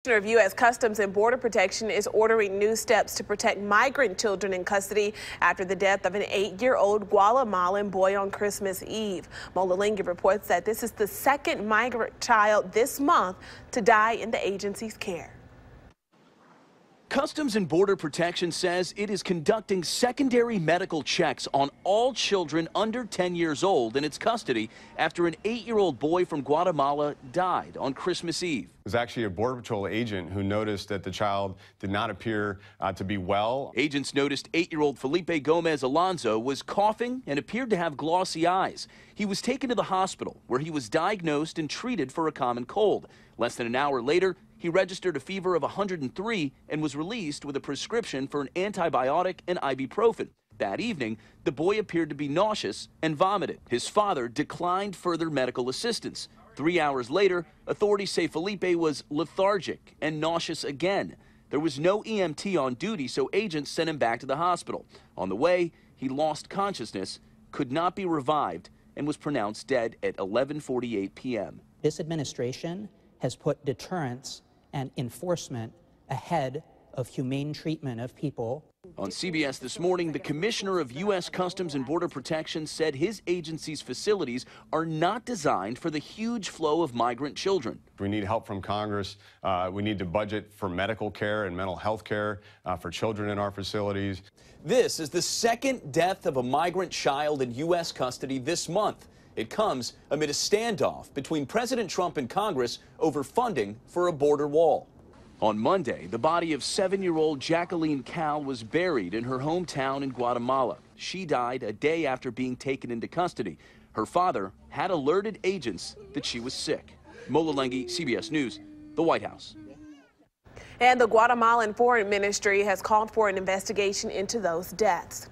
Commissioner of U.S. Customs and Border Protection is ordering new steps to protect migrant children in custody after the death of an 8-year-old Guatemalan boy on Christmas Eve. Mola reports that this is the second migrant child this month to die in the agency's care. Customs and Border Protection says it is conducting secondary medical checks on all children under 10 years old in its custody after an 8-year-old boy from Guatemala died on Christmas Eve. It was actually a Border Patrol agent who noticed that the child did not appear to be well. Agents noticed 8-year-old Felipe Gomez Alonso was coughing and appeared to have glossy eyes. He was taken to the hospital where he was diagnosed and treated for a common cold. Less than an hour later, he registered a fever of 103 and was released with a prescription for an antibiotic and ibuprofen. That evening, the boy appeared to be nauseous and vomited. His father declined further medical assistance. 3 hours later, authorities say Felipe was lethargic and nauseous again. There was no EMT on duty, so agents sent him back to the hospital. On the way, he lost consciousness, could not be revived, and was pronounced dead at 11:48 p.m. This administration has put deterrence and enforcement ahead of humane treatment of people. On CBS this morning, the Commissioner of U.S. Customs and Border Protection said his agency's facilities are not designed for the huge flow of migrant children. We need help from Congress. We need to budget for medical care and mental health care for children in our facilities. This is the second death of a migrant child in U.S. custody this month. It comes amid a standoff between President Trump and Congress over funding for a border wall. On Monday, the body of 7-year-old Jacqueline Cal was buried in her hometown in Guatemala. She died a day after being taken into custody. Her father had alerted agents that she was sick. Mola, CBS News, the White House. And the Guatemalan Foreign Ministry has called for an investigation into those deaths.